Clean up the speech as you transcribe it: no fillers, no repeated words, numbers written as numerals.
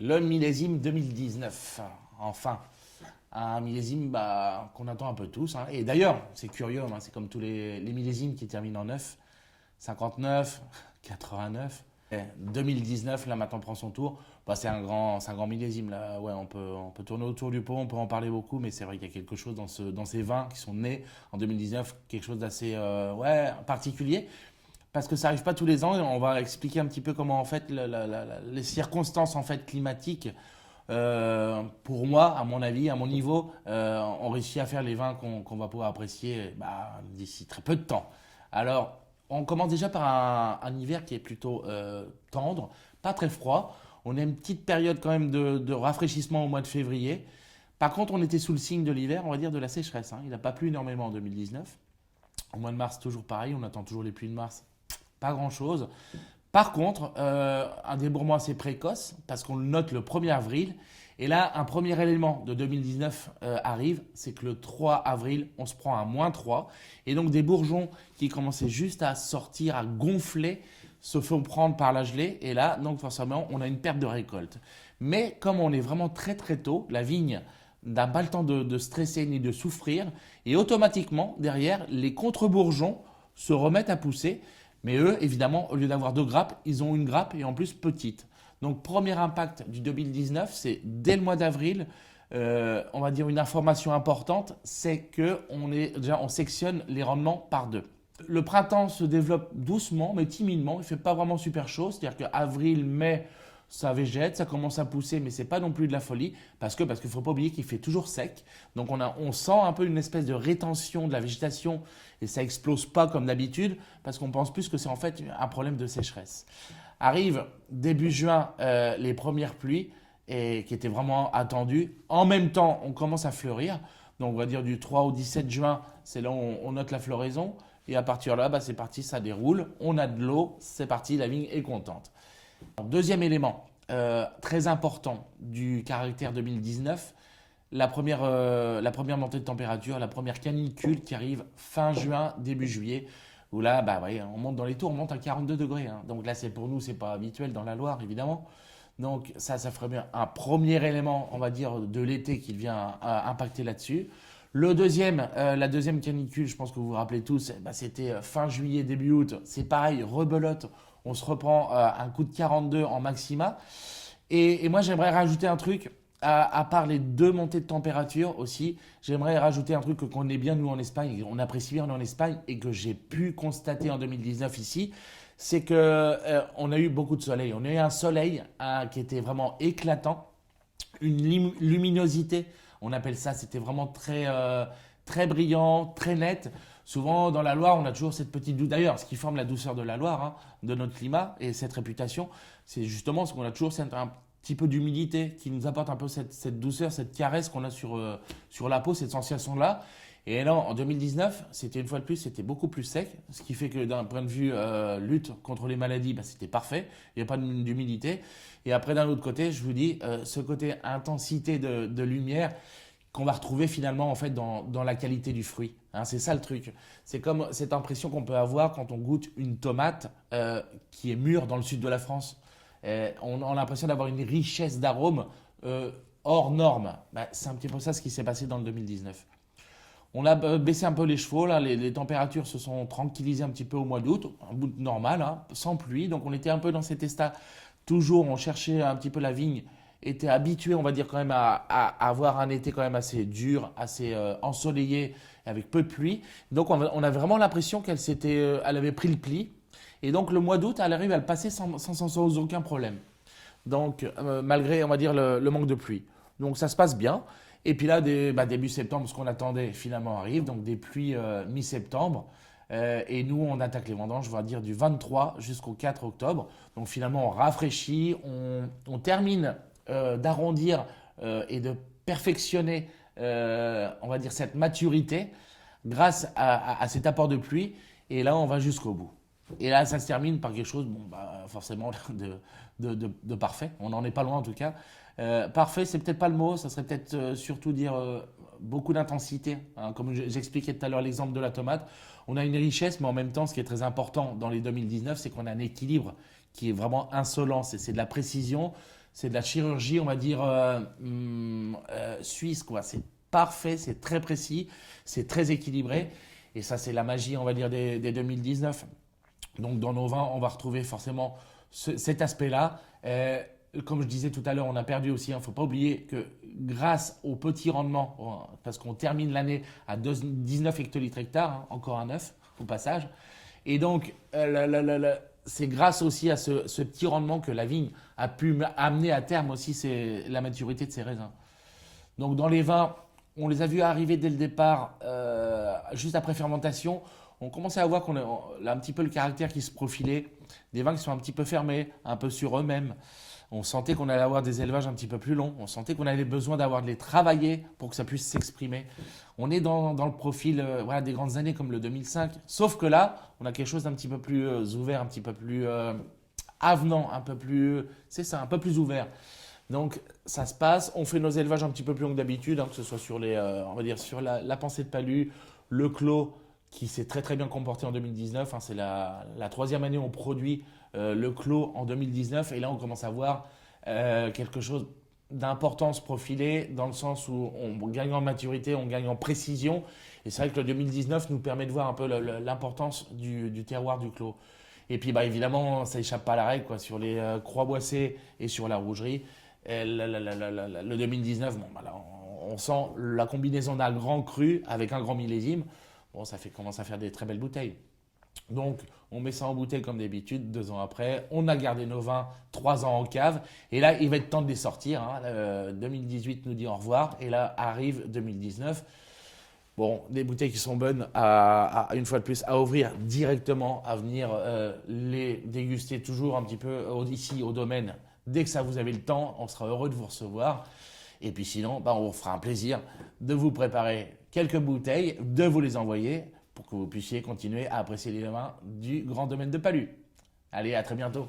Le millésime 2019, enfin, un millésime qu'on attend un peu tous, hein. Et d'ailleurs, c'est curieux, hein, c'est comme tous les millésimes qui terminent en 9, 59, 89. Et 2019, là maintenant prend son tour. C'est un grand millésime. Là. Ouais, on peut tourner autour du pot, on peut en parler beaucoup, mais c'est vrai qu'il y a quelque chose dans ces vins qui sont nés en 2019, quelque chose d'assez ouais, particulier parce que ça arrive pas tous les ans et on va expliquer un petit peu comment en fait les circonstances en fait climatiques pour moi, à mon avis, à mon niveau, ont réussi à faire les vins qu'on va pouvoir apprécier d'ici très peu de temps. Alors, on commence déjà par un hiver qui est plutôt tendre, pas très froid. On a une petite période quand même de rafraîchissement au mois de février. Par contre, on était sous le signe de l'hiver, on va dire de la sécheresse, hein. Il n'a pas plu énormément en 2019. Au mois de mars, toujours pareil, on attend toujours les pluies de mars, pas grand-chose. Par contre, un débourrement assez précoce, parce qu'on le note le 1er avril. Et là, un premier élément de 2019 arrive, c'est que le 3 avril, on se prend un -3. Et donc des bourgeons qui commençaient juste à sortir, à gonfler, se font prendre par la gelée. Et là, donc forcément, on a une perte de récolte. Mais comme on est vraiment très très tôt, la vigne n'a pas le temps de stresser ni de souffrir. Et automatiquement, derrière, les contre-bourgeons se remettent à pousser. Mais eux, évidemment, au lieu d'avoir deux grappes, ils ont une grappe et en plus petite. Donc, premier impact du 2019, c'est dès le mois d'avril, on va dire une information importante, c'est que on sectionne les rendements par deux. Le printemps se développe doucement, mais timidement. Il ne fait pas vraiment super chaud. C'est-à-dire qu'avril, mai, ça végète, ça commence à pousser, mais c'est pas non plus de la folie. Parce qu'il faut pas oublier qu'il fait toujours sec. Donc on sent un peu une espèce de rétention de la végétation et ça explose pas comme d'habitude parce qu'on pense plus que c'est en fait un problème de sécheresse. Arrive début juin les premières pluies et qui étaient vraiment attendues. En même temps, on commence à fleurir. Donc on va dire du 3 au 17 juin, c'est là où on note la floraison. Et à partir de là, c'est parti, ça déroule. On a de l'eau, c'est parti, la vigne est contente. Deuxième élément très important du caractère 2019, la première montée de température, la première canicule qui arrive fin juin, début juillet, où là, on monte dans les tours, on monte à 42 degrés, hein. Donc là, pour nous, c'est pas habituel dans la Loire, évidemment. Donc ça ferait bien un premier élément, on va dire, de l'été qui vient impacter là-dessus. La deuxième canicule, je pense que vous vous rappelez tous, c'était fin juillet, début août. C'est pareil, rebelote. On se reprend un coup de 42 en maxima. Et moi, j'aimerais rajouter un truc, à part les deux montées de température aussi, j'aimerais rajouter un truc qu'on connaît bien, nous, en Espagne, on apprécie bien, nous, en Espagne, et que j'ai pu constater en 2019 ici, c'est que on a eu beaucoup de soleil. On a eu un soleil qui était vraiment éclatant, une luminosité, on appelle ça, c'était vraiment très, très brillant, très net. Souvent dans la Loire, on a toujours cette petite douceur. D'ailleurs, ce qui forme la douceur de la Loire, hein, de notre climat et cette réputation, c'est justement ce qu'on a toujours un petit peu d'humidité qui nous apporte un peu cette douceur, cette caresse qu'on a sur la peau, cette sensation-là. Et là, en 2019, c'était une fois de plus, c'était beaucoup plus sec, ce qui fait que d'un point de vue lutte contre les maladies, c'était parfait, il n'y a pas d'humidité. Et après, d'un autre côté, je vous dis, ce côté intensité de lumière qu'on va retrouver finalement en fait dans la qualité du fruit, hein. C'est ça le truc. C'est comme cette impression qu'on peut avoir quand on goûte une tomate qui est mûre dans le sud de la France. On a l'impression d'avoir une richesse d'arômes hors norme. C'est un petit peu ça ce qui s'est passé dans le 2019. On a baissé un peu les chevaux, là, les températures se sont tranquillisées un petit peu au mois d'août, un bout normal, hein, sans pluie. Donc on était un peu dans cet état, toujours on cherchait un petit peu la vigne, était habitué, on va dire quand même à avoir un été quand même assez dur, assez ensoleillé, avec peu de pluie. Donc on a vraiment l'impression elle avait pris le pli. Et donc le mois d'août, elle arrive à le passer sans aucun problème. Donc malgré, on va dire, le manque de pluie. Donc ça se passe bien. Et puis là, début septembre, ce qu'on attendait finalement arrive, donc des pluies mi-septembre. Et nous, on attaque les vendanges, on va dire du 23 jusqu'au 4 octobre. Donc finalement, on rafraîchit, on termine d'arrondir et de perfectionner, on va dire, cette maturité grâce à cet apport de pluie. Et là, on va jusqu'au bout. Et là, ça se termine par quelque chose, forcément, de parfait. On n'en est pas loin en tout cas. Parfait, c'est peut-être pas le mot, ça serait peut-être surtout dire beaucoup d'intensité, hein. Comme j'expliquais tout à l'heure l'exemple de la tomate, on a une richesse, mais en même temps, ce qui est très important dans les 2019, c'est qu'on a un équilibre qui est vraiment insolent, c'est de la précision, c'est de la chirurgie, on va dire, suisse, quoi. C'est parfait, c'est très précis, c'est très équilibré. Et ça, c'est la magie, on va dire, des 2019. Donc, dans nos vins, on va retrouver forcément cet aspect-là. Comme je disais tout à l'heure, on a perdu aussi. Il ne faut pas oublier que grâce au petit rendement, parce qu'on termine l'année à 19 hectolitres hectares, hein, encore un 9 au passage. Et donc, c'est grâce aussi à ce petit rendement que la vigne a pu amener à terme aussi la maturité de ses raisins. Donc, dans les vins, on les a vus arriver dès le départ, juste après fermentation. On commençait à voir qu'on a un petit peu le caractère qui se profilait, des vins qui sont un petit peu fermés, un peu sur eux-mêmes. On sentait qu'on allait avoir des élevages un petit peu plus longs. On sentait qu'on avait besoin de les travailler pour que ça puisse s'exprimer. On est dans le profil voilà, des grandes années comme le 2005. Sauf que là, on a quelque chose d'un petit peu plus ouvert, un petit peu plus avenant, un peu plus, c'est ça, un peu plus ouvert. Donc ça se passe. On fait nos élevages un petit peu plus longs que d'habitude, hein, que ce soit sur on va dire sur la pensée de palu, le clos qui s'est très très bien comporté en 2019. Hein, c'est la troisième année où on produit le clos en 2019 et là on commence à voir quelque chose d'importance profilée dans le sens où on gagne en maturité, on gagne en précision et c'est vrai que le 2019 nous permet de voir un peu l'importance du terroir du clos. Et puis bah, évidemment ça échappe pas à la règle quoi, sur les croix boissées et sur la rougerie. Le 2019, bon, bah là, on sent la combinaison d'un grand cru avec un grand millésime. Bon, commence à faire des très belles bouteilles. Donc, on met ça en bouteille comme d'habitude, 2 ans après. On a gardé nos vins 3 ans en cave. Et là, il va être temps de les sortir. Hein. 2018 nous dit au revoir. Et là, arrive 2019. Bon, des bouteilles qui sont bonnes, une fois de plus, à ouvrir directement, à venir les déguster toujours un petit peu ici au domaine. Dès que ça vous avez le temps, on sera heureux de vous recevoir. Et puis sinon, bah, on vous fera un plaisir de vous préparer quelques bouteilles, de vous les envoyer pour que vous puissiez continuer à apprécier les vins du grand domaine de Palu. Allez, à très bientôt.